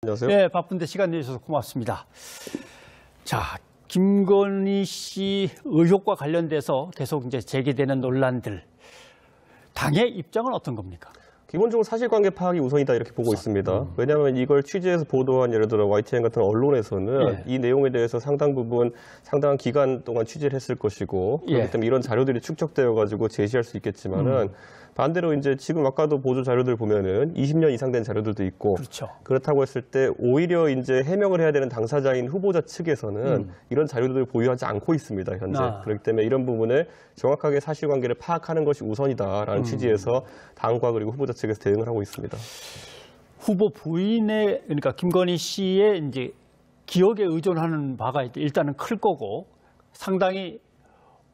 안녕하세요. 네, 바쁜데 시간 내주셔서 고맙습니다. 자, 김건희 씨 의혹과 관련돼서 계속 이제 제기되는 논란들. 당의 입장은 어떤 겁니까? 기본적으로 사실관계 파악이 우선이다 이렇게 보고 있습니다. 왜냐하면 이걸 취재해서 보도한 예를 들어 YTN 같은 언론에서는 이 내용에 대해서 상당한 기간 동안 취재를 했을 것이고 그렇기 때문에 이런 자료들이 축적되어 가지고 제시할 수 있겠지만은 반대로 이제 지금 아까도 보도 자료들 보면은 20년 이상 된 자료들도 있고 그렇죠. 그렇다고 했을 때 오히려 이제 해명을 해야 되는 당사자인 후보자 측에서는 이런 자료들을 보유하지 않고 있습니다, 현재. 그렇기 때문에 이런 부분을 정확하게 사실관계를 파악하는 것이 우선이다라는 취지에서 당과 그리고 후보자 측에서 대응을 하고 있습니다. 후보 부인의 그러니까 김건희 씨의 이제 기억에 의존하는 바가 일단은 클 거고 상당히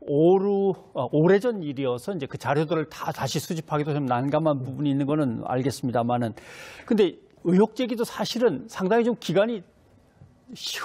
오래전 일이어서 이제 그 자료들을 다시 수집하기도 좀 난감한 부분이 있는 거는 알겠습니다만은 근데 의혹 제기도 사실은 상당히 좀 기간이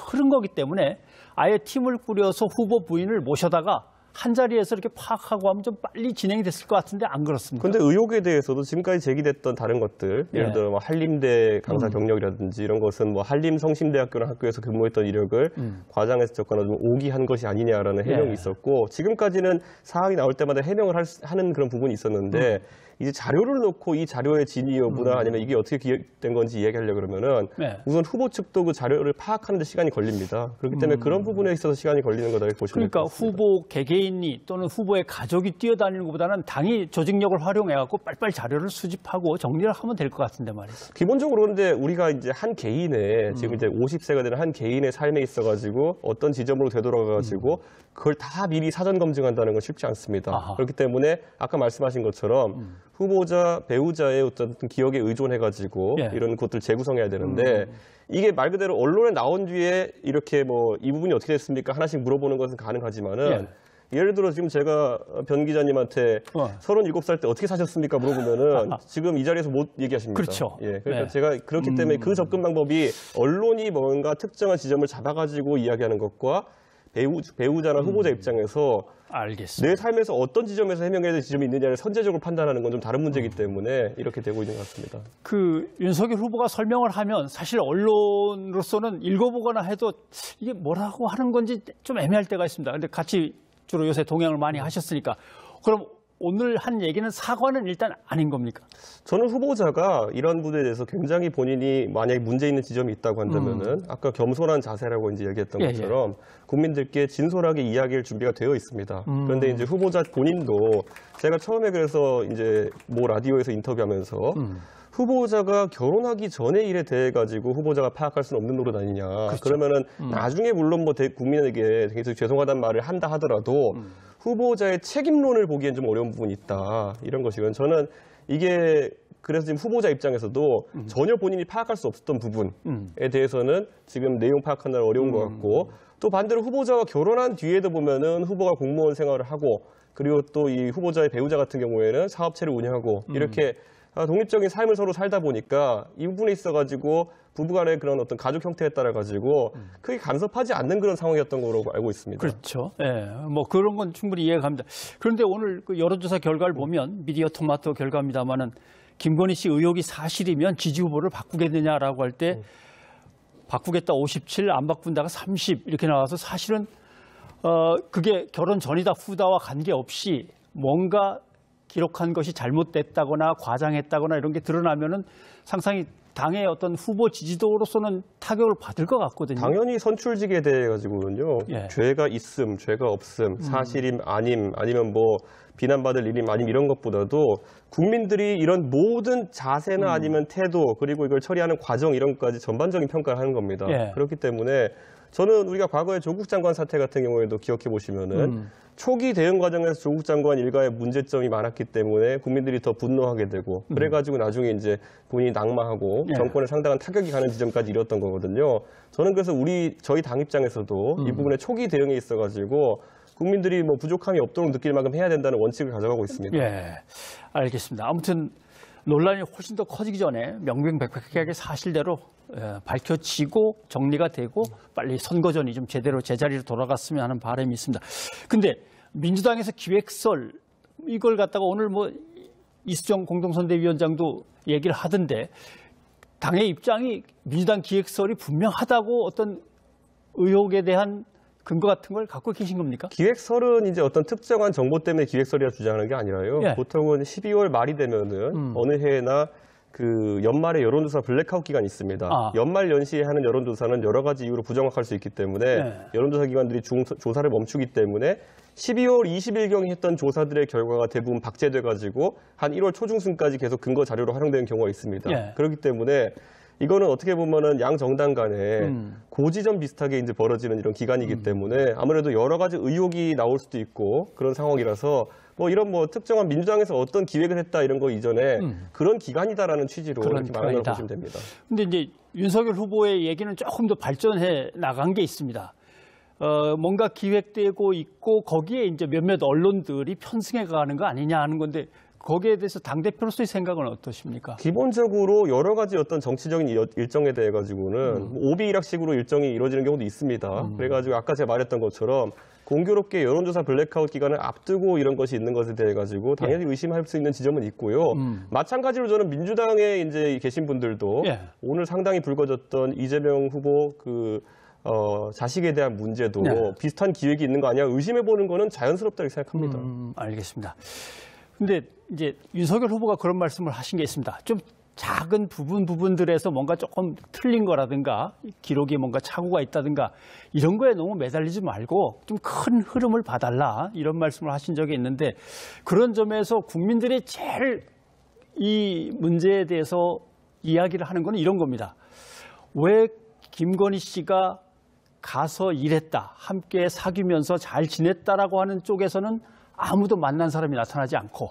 흐른 거기 때문에 아예 팀을 꾸려서 후보 부인을 모셔다가 한 자리에서 이렇게 파악하고 하면 좀 빨리 진행이 됐을 것 같은데 안 그렇습니까? 그런데 의혹에 대해서도 지금까지 제기됐던 다른 것들, 예를 들어 뭐 한림대 강사 경력이라든지 이런 것은 뭐 한림성심대학교라는 학교에서 근무했던 이력을 과장해서 적거나 좀 오기한 것이 아니냐라는 해명이 있었고 지금까지는 사항이 나올 때마다 해명을 하는 그런 부분이 있었는데 이제 자료를 놓고 이 자료의 진위 여부나 아니면 이게 어떻게 기획된 건지 이야기하려고 그러면은 우선 후보 측도 그 자료를 파악하는 데 시간이 걸립니다. 그렇기 때문에 그런 부분에 있어서 시간이 걸리는 거다 이렇게 보시면 그러니까 후보 개개인이 또는 후보의 가족이 뛰어다니는 것보다는 당이 조직력을 활용해갖고 빨리빨리 자료를 수집하고 정리를 하면 될 것 같은데 말이죠. 기본적으로 그런데 우리가 이제 한 개인의 지금 이제 50세가 되는 한 개인의 삶에 있어가지고 어떤 지점으로 되돌아가가지고 그걸 다 미리 사전 검증한다는 건 쉽지 않습니다. 그렇기 때문에 아까 말씀하신 것처럼 후보자, 배우자의 어떤 기억에 의존해가지고 이런 것들 재구성해야 되는데 이게 말 그대로 언론에 나온 뒤에 이렇게 뭐 이 부분이 어떻게 됐습니까? 하나씩 물어보는 것은 가능하지만은 예를 들어 지금 제가 변 기자님한테 37살 때 어떻게 사셨습니까? 물어보면은 지금 이 자리에서 못 얘기하십니다. 그렇죠. 예, 그러니까 제가 그렇기 때문에 그 접근 방법이 언론이 뭔가 특정한 지점을 잡아가지고 이야기하는 것과 배우자나 후보자 입장에서 알겠습니다. 내 삶에서 어떤 지점에서 해명해야 될 지점이 있느냐를 선제적으로 판단하는 건 좀 다른 문제이기 때문에 이렇게 되고 있는 것 같습니다. 그 윤석열 후보가 설명을 하면 사실 언론으로서는 읽어보거나 해도 이게 뭐라고 하는 건지 좀 애매할 때가 있습니다. 근데 같이 주로 요새 동행을 많이 하셨으니까 그럼 오늘 한 얘기는 사과는 일단 아닌 겁니까? 저는 후보자가 이런 부분에 대해서 굉장히 본인이 만약에 문제 있는 지점이 있다고 한다면은 아까 겸손한 자세라고 이제 얘기했던 것처럼 국민들께 진솔하게 이야기할 준비가 되어 있습니다. 그런데 이제 후보자 본인도 제가 처음에 그래서 이제 모 라디오에서 인터뷰하면서 후보자가 결혼하기 전의 일에 대해 가지고 후보자가 파악할 수는 없는 노릇 아니냐. 그러면은 나중에 물론 뭐 국민에게 굉장히 죄송하다는 말을 한다 하더라도 후보자의 책임론을 보기엔 좀 어려운 부분이 있다. 이런 것이건 저는 이게 그래서 지금 후보자 입장에서도 전혀 본인이 파악할 수 없었던 부분에 대해서는 지금 내용 파악하느라 어려운 것 같고 또 반대로 후보자가 결혼한 뒤에도 보면은 후보가 공무원 생활을 하고 그리고 또 이 후보자의 배우자 같은 경우에는 사업체를 운영하고 이렇게 독립적인 삶을 서로 살다 보니까 이 부분에 있어가지고 부부간의 그런 어떤 가족 형태에 따라 가지고 크게 간섭하지 않는 그런 상황이었던 거로 알고 있습니다. 그렇죠. 예, 뭐 그런 건 충분히 이해가 갑니다. 그런데 오늘 그 여론조사 결과를 보면 미디어 토마토 결과입니다만은 김건희 씨 의혹이 사실이면 지지 후보를 바꾸겠느냐라고 할 때 바꾸겠다 57, 안 바꾼다가 30 이렇게 나와서 사실은 그게 결혼 전이다 후다와 관계없이 뭔가 기록한 것이 잘못됐다거나 과장했다거나 이런 게 드러나면은 상당히 당의 어떤 후보 지지도로서는 타격을 받을 것 같거든요. 당연히 선출직에 대해 가지고는요. 죄가 있음, 죄가 없음, 사실임, 아님, 아니면 뭐 비난받을 일임, 아님 이런 것보다도 국민들이 이런 모든 자세나 아니면 태도 그리고 이걸 처리하는 과정 이런 것까지 전반적인 평가를 하는 겁니다. 그렇기 때문에 저는 우리가 과거에 조국 장관 사태 같은 경우에도 기억해 보시면은 초기 대응 과정에서 조국 장관 일가의 문제점이 많았기 때문에 국민들이 더 분노하게 되고 그래가지고 나중에 이제 본인이 낙마하고 정권에 상당한 타격이 가는 지점까지 이뤘던 거거든요. 저는 그래서 저희 당 입장에서도 이 부분에 초기 대응에 있어가지고 국민들이 뭐 부족함이 없도록 느낄 만큼 해야 된다는 원칙을 가져가고 있습니다. 예, 알겠습니다. 아무튼 논란이 훨씬 더 커지기 전에 명명백백하게 사실대로 밝혀지고 정리가 되고 빨리 선거전이 좀 제대로 제자리로 돌아갔으면 하는 바람이 있습니다. 근데 민주당에서 기획설 이걸 갖다가 오늘 뭐 이수정 공동선대위원장도 얘기를 하던데 당의 입장이 민주당 기획설이 분명하다고 어떤 의혹에 대한 근거 같은 걸 갖고 계신 겁니까? 기획설은 이제 어떤 특정한 정보 때문에 기획설이라 주장하는 게 아니라요. 예. 보통은 12월 말이 되면은 어느 해나 그 연말에 여론조사 블랙아웃 기간이 있습니다. 연말 연시에 하는 여론조사는 여러 가지 이유로 부정확할 수 있기 때문에 예. 여론조사 기관들이 조사를 멈추기 때문에 12월 20일경에 했던 조사들의 결과가 대부분 박제돼가지고 한 1월 초중순까지 계속 근거 자료로 활용되는 경우가 있습니다. 예. 그렇기 때문에 이거는 어떻게 보면은 양 정당 간에 고지점 비슷하게 이제 벌어지는 이런 기간이기 때문에 아무래도 여러 가지 의혹이 나올 수도 있고 그런 상황이라서 뭐 이런 뭐 특정한 민주당에서 어떤 기획을 했다 이런 거 이전에 그런 기간이다라는 취지로 이렇게 말하는 걸 보시면 됩니다. 근데 이제 윤석열 후보의 얘기는 조금 더 발전해 나간 게 있습니다. 뭔가 기획되고 있고 거기에 이제 몇몇 언론들이 편승해 가는 거 아니냐 하는 건데 거기에 대해서 당대표로서의 생각은 어떠십니까? 기본적으로 여러 가지 어떤 정치적인 일정에 대해 가지고는 오비일학식으로 일정이 이루어지는 경우도 있습니다. 그래가지고 아까 제가 말했던 것처럼 공교롭게 여론조사 블랙아웃 기간을 앞두고 이런 것이 있는 것에 대해 가지고 당연히 의심할 수 있는 지점은 있고요. 마찬가지로 저는 민주당에 이제 계신 분들도 오늘 상당히 불거졌던 이재명 후보 자식에 대한 문제도 비슷한 기획이 있는 거 아니야? 의심해 보는 거는 자연스럽다 이렇게 생각합니다. 알겠습니다. 근데 이제 윤석열 후보가 그런 말씀을 하신 게 있습니다. 좀 작은 부분들에서 뭔가 조금 틀린 거라든가 기록에 뭔가 착오가 있다든가 이런 거에 너무 매달리지 말고 좀 큰 흐름을 봐달라 이런 말씀을 하신 적이 있는데 그런 점에서 국민들이 제일 이 문제에 대해서 이야기를 하는 건 이런 겁니다. 왜 김건희 씨가 가서 일했다, 함께 사귀면서 잘 지냈다라고 하는 쪽에서는 아무도 만난 사람이 나타나지 않고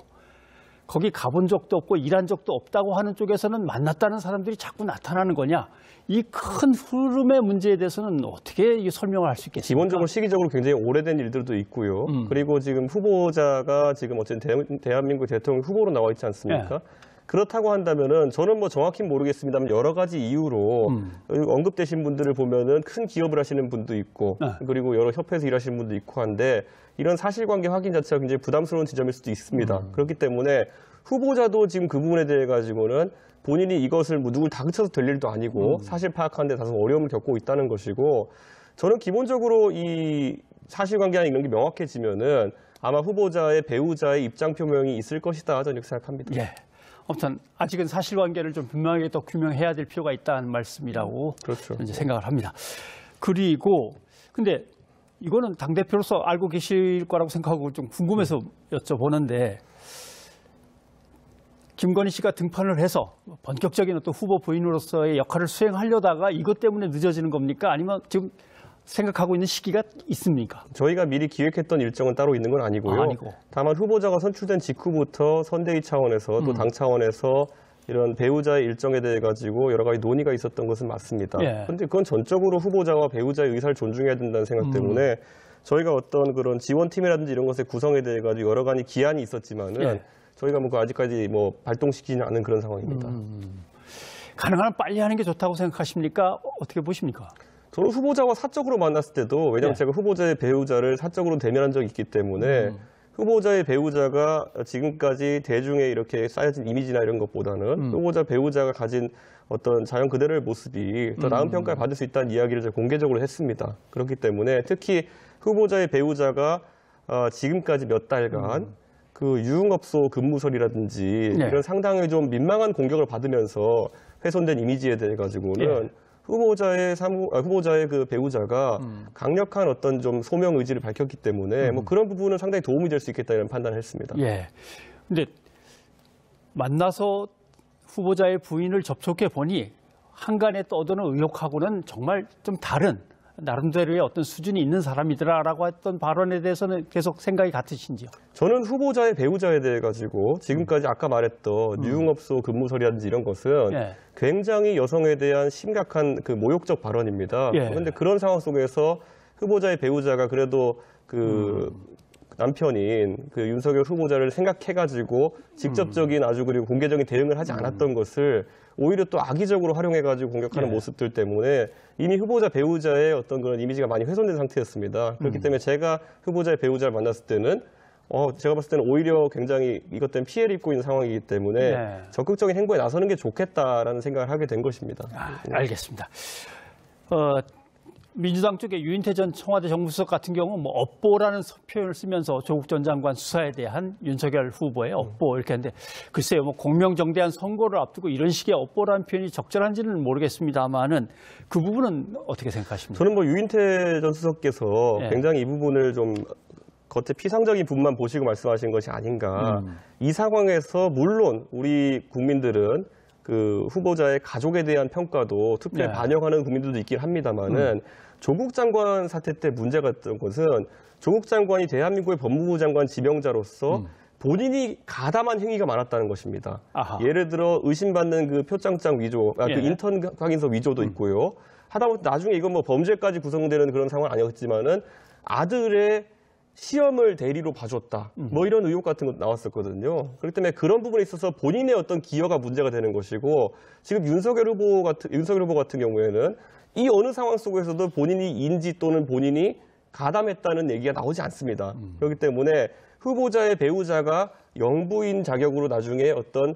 거기 가본 적도 없고 일한 적도 없다고 하는 쪽에서는 만났다는 사람들이 자꾸 나타나는 거냐. 이 큰 흐름의 문제에 대해서는 어떻게 설명을 할 수 있겠습니까? 기본적으로 시기적으로 굉장히 오래된 일들도 있고요. 그리고 지금 후보자가 지금 어쨌든 대한민국 대통령 후보로 나와 있지 않습니까? 그렇다고 한다면은 저는 뭐 정확히 모르겠습니다만 여러 가지 이유로 언급되신 분들을 보면은 큰 기업을 하시는 분도 있고 그리고 여러 협회에서 일하시는 분도 있고 한데 이런 사실관계 확인 자체가 굉장히 부담스러운 지점일 수도 있습니다. 그렇기 때문에 후보자도 지금 그 부분에 대해 가지고는 본인이 이것을 뭐 누굴 다그쳐서 될 일도 아니고 사실 파악하는 데 다소 어려움을 겪고 있다는 것이고 저는 기본적으로 이 사실관계나 이런 게 명확해지면은 아마 후보자의 배우자의 입장 표명이 있을 것이다 저는 이렇게 생각합니다. 예. 아무튼 아직은 사실관계를 좀 분명하게 또 규명해야 될 필요가 있다는 말씀이라고 그렇죠. 이제 생각을 합니다. 그리고 근데 이거는 당대표로서 알고 계실 거라고 생각하고 좀 궁금해서 여쭤보는데 김건희 씨가 등판을 해서 본격적인 어떤 후보 부인으로서의 역할을 수행하려다가 이것 때문에 늦어지는 겁니까? 아니면 지금 생각하고 있는 시기가 있습니까? 저희가 미리 기획했던 일정은 따로 있는 건 아니고요. 다만 후보자가 선출된 직후부터 선대위 차원에서 또 당 차원에서 이런 배우자의 일정에 대해 가지고 여러 가지 논의가 있었던 것은 맞습니다. 그런데 그건 전적으로 후보자와 배우자의 의사를 존중해야 된다는 생각 때문에 저희가 어떤 그런 지원팀이라든지 이런 것의 구성에 대해 가지고 여러 가지 기한이 있었지만은 저희가 뭐 아직까지 뭐 발동시키지는 않은 그런 상황입니다. 가능하면 빨리 하는 게 좋다고 생각하십니까? 어떻게 보십니까? 저는 후보자와 사적으로 만났을 때도 왜냐하면 제가 후보자의 배우자를 사적으로 대면한 적이 있기 때문에 후보자의 배우자가 지금까지 대중에 이렇게 쌓여진 이미지나 이런 것보다는 후보자 배우자가 가진 어떤 자연 그대로의 모습이 더 나은 평가를 받을 수 있다는 이야기를 제가 공개적으로 했습니다. 그렇기 때문에 특히 후보자의 배우자가 지금까지 몇 달간 그 유흥업소 근무설이라든지 이런 상당히 좀 민망한 공격을 받으면서 훼손된 이미지에 대해 가지고는 후보자의 그 배우자가 강력한 어떤 좀 소명 의지를 밝혔기 때문에 뭐 그런 부분은 상당히 도움이 될 수 있겠다 이런 판단을 했습니다. 예. 근데 만나서 후보자의 부인을 접촉해 보니 한간에 떠도는 의혹하고는 정말 좀 다른 나름대로의 어떤 수준이 있는 사람이더라라고 했던 발언에 대해서는 계속 생각이 같으신지요? 저는 후보자의 배우자에 대해 가지고 지금까지 아까 말했던 유흥업소 근무설이라든지 이런 것은 굉장히 여성에 대한 심각한 그 모욕적 발언입니다. 그런데 그런 상황 속에서 후보자의 배우자가 그래도 그 남편인 그 윤석열 후보자를 생각해가지고 직접적인 아주 그리고 공개적인 대응을 하지 않았던 것을 오히려 또 악의적으로 활용해가지고 공격하는 모습들 때문에 이미 후보자 배우자의 어떤 그런 이미지가 많이 훼손된 상태였습니다. 그렇기 때문에 제가 후보자의 배우자를 만났을 때는 제가 봤을 때는 오히려 굉장히 이것 때문에 피해를 입고 있는 상황이기 때문에 네. 적극적인 행보에 나서는 게 좋겠다라는 생각을 하게 된 것입니다. 알겠습니다. 민주당 쪽에 유인태 전 청와대 정무수석 같은 경우 뭐 업보라는 표현을 쓰면서 조국 전 장관 수사에 대한 윤석열 후보의 업보 이렇게 했는데 글쎄요, 뭐 공명정대한 선거를 앞두고 이런 식의 업보라는 표현이 적절한지는 모르겠습니다만은 그 부분은 어떻게 생각하십니까? 저는 뭐 유인태 전 수석께서 네. 굉장히 이 부분을 좀 겉에 피상적인 부분만 보시고 말씀하신 것이 아닌가. 이 상황에서 물론 우리 국민들은 그 후보자의 가족에 대한 평가도 투표에 네. 반영하는 국민들도 있긴 합니다만은 조국 장관 사태 때 문제가 됐던 것은 조국 장관이 대한민국의 법무부 장관 지명자로서 본인이 가담한 행위가 많았다는 것입니다. 아하. 예를 들어 의심받는 그 표창장 위조, 그 예. 인턴 확인서 위조도 있고요. 하다못해 나중에 이건 뭐 범죄까지 구성되는 그런 상황은 아니었지만은 아들의 시험을 대리로 봐줬다. 뭐 이런 의혹 같은 것도 나왔었거든요. 그렇기 때문에 그런 부분에 있어서 본인의 어떤 기여가 문제가 되는 것이고 지금 윤석열 후보 같은 경우에는 이 어느 상황 속에서도 본인이 인지 또는 본인이 가담했다는 얘기가 나오지 않습니다. 그렇기 때문에 후보자의 배우자가 영부인 자격으로 나중에 어떤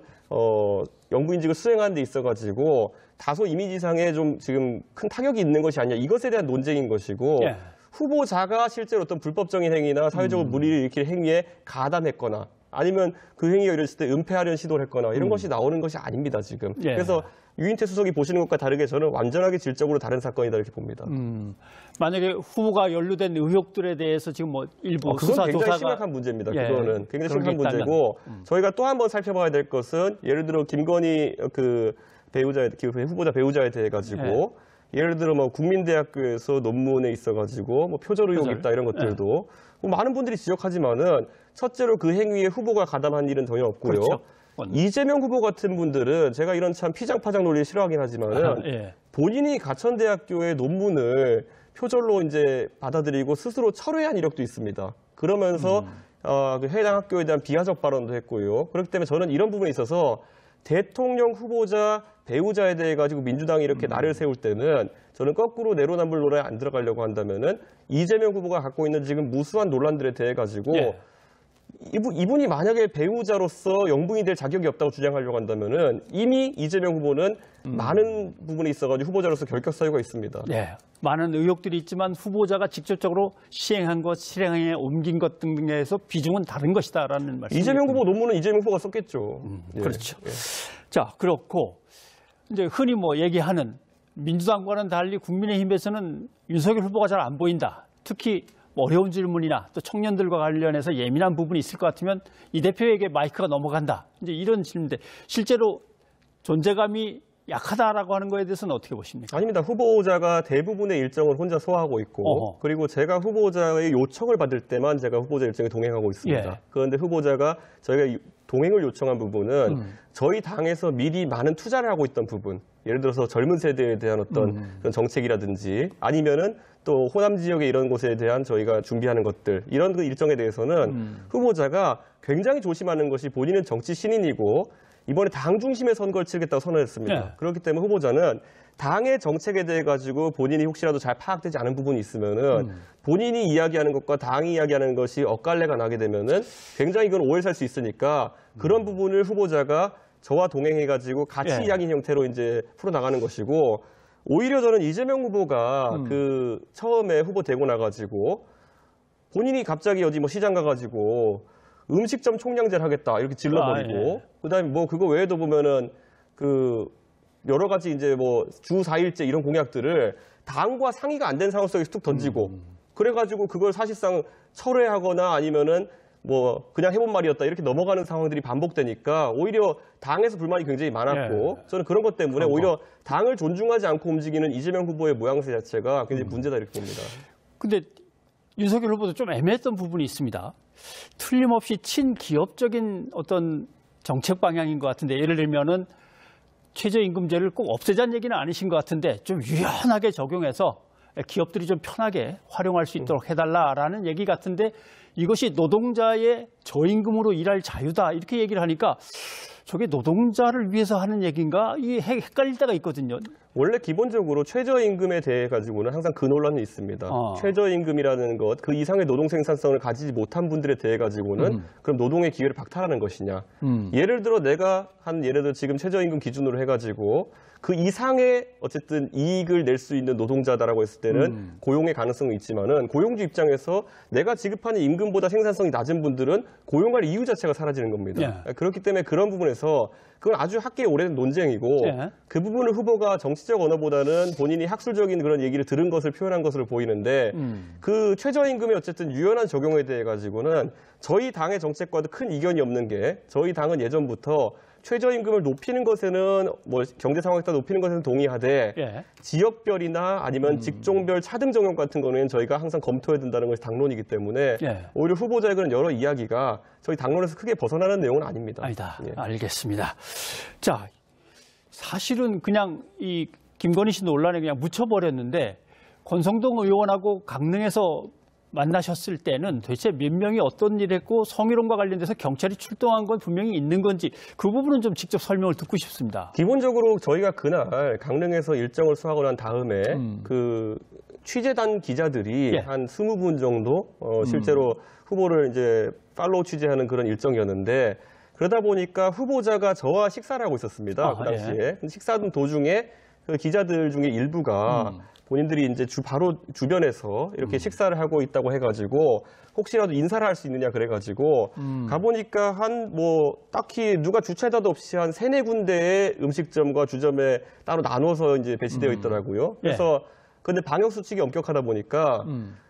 영부인직을 수행하는 데 있어가지고 다소 이미지상에 좀 지금 큰 타격이 있는 것이 아니냐 이것에 대한 논쟁인 것이고 예. 후보자가 실제로 어떤 불법적인 행위나 사회적으로 무리를 일으킬 행위에 가담했거나 아니면 그 행위가 이랬을 때 은폐하려는 시도를 했거나 이런 것이 나오는 것이 아닙니다, 지금. 예. 그래서 유인태 수석이 보시는 것과 다르게 저는 완전하게 질적으로 다른 사건이다 이렇게 봅니다. 만약에 후보가 연루된 의혹들에 대해서 지금 뭐 일부 그건 수사 굉장히 조사가 심각한 문제입니다. 예, 그거는 굉장히 그런 게 심각한 문제고 저희가 또 한 번 살펴봐야 될 것은 예를 들어 김건희 그 후보자 배우자에 대해 가지고 예를 들어 뭐 국민대학교에서 논문에 있어가지고 뭐 표절 의혹이 있다 이런 것들도 뭐 많은 분들이 지적하지만은 첫째로 그 행위에 후보가 가담한 일은 전혀 없고요. 그렇죠. 이재명 후보 같은 분들은 제가 이런 참 피장파장 논리 싫어하긴 하지만은 예. 본인이 가천대학교의 논문을 표절로 이제 받아들이고 스스로 철회한 이력도 있습니다. 그러면서 그 해당 학교에 대한 비하적 발언도 했고요. 그렇기 때문에 저는 이런 부분에 있어서 대통령 후보자 배우자에 대해 가지고 민주당이 이렇게 날을 세울 때는 저는 거꾸로 내로남불 노래에 안 들어가려고 한다면은 이재명 후보가 갖고 있는 지금 무수한 논란들에 대해 가지고 예. 이분이 만약에 배우자로서 영부인이 될 자격이 없다고 주장하려고 한다면은 이미 이재명 후보는 많은 부분에 있어가지고 후보자로서 결격 사유가 있습니다. 예. 많은 의혹들이 있지만 후보자가 직접적으로 시행한 것, 실행에 옮긴 것 등에서 비중은 다른 것이다라는 말씀. 이재명 후보 논문은 이재명 후보가 썼겠죠. 예. 그렇죠. 예. 자, 그렇고 이제 흔히 뭐 얘기하는 민주당과는 달리 국민의힘에서는 윤석열 후보가 잘 안 보인다. 특히 어려운 질문이나 또 청년들과 관련해서 예민한 부분이 있을 것 같으면 이 대표에게 마이크가 넘어간다. 이제 이런 질문인데 실제로 존재감이 약하다라고 하는 거에 대해서는 어떻게 보십니까? 아닙니다. 후보자가 대부분의 일정을 혼자 소화하고 있고 어허. 그리고 제가 후보자의 요청을 받을 때만 제가 후보자 일정에 동행하고 있습니다. 예. 그런데 후보자가 저희가 동행을 요청한 부분은 저희 당에서 미리 많은 투자를 하고 있던 부분, 예를 들어서 젊은 세대에 대한 어떤 그런 정책이라든지 아니면은 또 호남 지역의 이런 곳에 대한 저희가 준비하는 것들 이런 그 일정에 대해서는 후보자가 굉장히 조심하는 것이 본인은 정치 신인이고 이번에 당 중심의 선거를 치르겠다고 선언했습니다. 네. 그렇기 때문에 후보자는 당의 정책에 대해 가지고 본인이 혹시라도 잘 파악되지 않은 부분이 있으면은 본인이 이야기하는 것과 당이 이야기하는 것이 엇갈래가 나게 되면은 굉장히 이건 오해 살 수 있으니까 그런 부분을 후보자가 저와 동행해 가지고 같이 예. 이야기 형태로 이제 풀어 나가는 것이고 오히려 저는 이재명 후보가 그 처음에 후보 되고 나가지고 본인이 갑자기 어디 뭐 시장 가가지고 음식점 총량제를 하겠다 이렇게 질러버리고 예. 그다음에 뭐 그거 외에도 보면은 그 여러 가지 이제 뭐 주 4일제 이런 공약들을 당과 상의가 안 된 상황 속에서 툭 던지고 그래가지고 그걸 사실상 철회하거나 아니면은 뭐 그냥 해본 말이었다 이렇게 넘어가는 상황들이 반복되니까 오히려 당에서 불만이 굉장히 많았고 저는 그런 것 때문에 오히려 당을 존중하지 않고 움직이는 이재명 후보의 모양새 자체가 굉장히 문제다 이렇게 봅니다. 근데 윤석열 후보도 좀 애매했던 부분이 있습니다. 틀림없이 친기업적인 어떤 정책 방향인 것 같은데 예를 들면은 최저임금제를 꼭 없애자는 얘기는 아니신 것 같은데 좀 유연하게 적용해서 기업들이 좀 편하게 활용할 수 있도록 해달라라는 얘기 같은데 이것이 노동자의 저임금으로 일할 자유다 이렇게 얘기를 하니까 저게 노동자를 위해서 하는 얘기인가? 이게 헷갈릴 때가 있거든요. 원래 기본적으로 최저임금에 대해 가지고는 항상 그 논란이 있습니다. 최저임금이라는 것, 그 이상의 노동 생산성을 가지지 못한 분들에 대해 가지고는 그럼 노동의 기회를 박탈하는 것이냐. 예를 들어 내가 예를 들어 지금 최저임금 기준으로 해가지고 그 이상의 어쨌든 이익을 낼 수 있는 노동자다라고 했을 때는 고용의 가능성은 있지만은 고용주 입장에서 내가 지급하는 임금보다 생산성이 낮은 분들은 고용할 이유 자체가 사라지는 겁니다. 그렇기 때문에 그런 부분에서 그건 아주 학계의 오래된 논쟁이고 그 부분을 후보가 정치적 언어보다는 본인이 학술적인 그런 얘기를 들은 것을 표현한 것으로 보이는데 그 최저임금의 어쨌든 유연한 적용에 대해 가지고는 저희 당의 정책과도 큰 이견이 없는 게 저희 당은 예전부터 최저임금을 높이는 것에는 뭐 경제 상황에 따라 높이는 것에는 동의하되 지역별이나 아니면 직종별 차등 적용 같은 거는 저희가 항상 검토해야 된다는 것이 당론이기 때문에 오히려 후보자의 그런 여러 이야기가 저희 당론에서 크게 벗어나는 내용은 아닙니다. 아니다. 알겠습니다. 자, 사실은 그냥 이 김건희 씨 논란에 그냥 묻혀버렸는데 권성동 의원하고 강릉에서 만나셨을 때는 도대체 몇 명이 어떤 일을 했고 성희롱과 관련돼서 경찰이 출동한 건 분명히 있는 건지 그 부분은 좀 직접 설명을 듣고 싶습니다. 기본적으로 저희가 그날 강릉에서 일정을 수하고 난 다음에 그 취재단 기자들이 한 20분 정도 실제로 후보를 이제 팔로우 취재하는 그런 일정이었는데 그러다 보니까 후보자가 저와 식사를 하고 있었습니다. 그 당시에. 식사하던 도중에 그 기자들 중에 일부가 본인들이 이제 바로 주변에서 이렇게 식사를 하고 있다고 해가지고 혹시라도 인사를 할 수 있느냐 그래가지고 가보니까 딱히 누가 주최자도 없이 한 3-4군데의 음식점과 주점에 따로 나눠서 이제 배치되어 있더라고요. 그래서 근데 방역 수칙이 엄격하다 보니까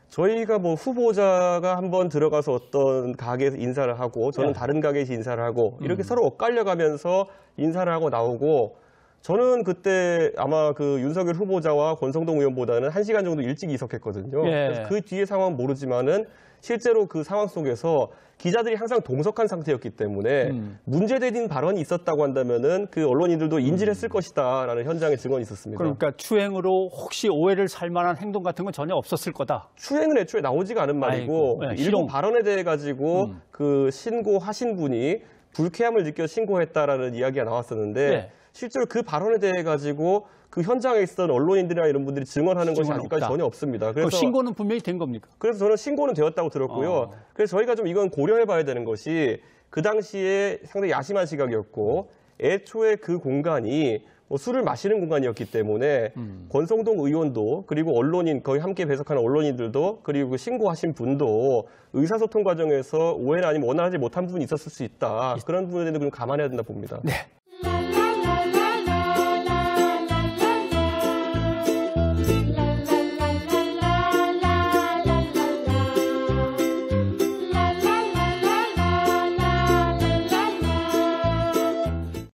저희가 뭐 후보자가 한번 들어가서 어떤 가게에서 인사를 하고 저는 다른 가게에서 인사를 하고 이렇게 서로 엇갈려 가면서 인사를 하고 나오고 저는 그때 아마 그 윤석열 후보자와 권성동 의원보다는 1시간 정도 일찍 이석했거든요. 그래서 그 뒤의 상황은 모르지만은 실제로 그 상황 속에서 기자들이 항상 동석한 상태였기 때문에 문제되는 발언이 있었다고 한다면은 그 언론인들도 인지를 했을 것이다라는 현장의 증언이 있었습니다. 그러니까 추행으로 혹시 오해를 살 만한 행동 같은 건 전혀 없었을 거다. 추행은 애초에 나오지가 않은 말이고 일부 발언에 대해 가지고 그 신고하신 분이 불쾌함을 느껴 신고했다라는 이야기가 나왔었는데 실제로 그 발언에 대해 가지고 그 현장에 있었던 언론인들이나 이런 분들이 증언하는 것이 아직까지 전혀 없습니다. 그래서 신고는 분명히 된 겁니까? 그래서 저는 신고는 되었다고 들었고요. 그래서 저희가 좀 이건 고려해 봐야 되는 것이 그 당시에 상당히 야심한 시각이었고 애초에 그 공간이 술을 마시는 공간이었기 때문에 권성동 의원도 그리고 언론인 거의 함께 배석하는 언론인들도 그리고 그 신고하신 분도 의사소통 과정에서 오해나 아니면 원활하지 못한 부분이 있었을 수 있다. 그런 부분에는 좀 감안해야 된다 봅니다. 네,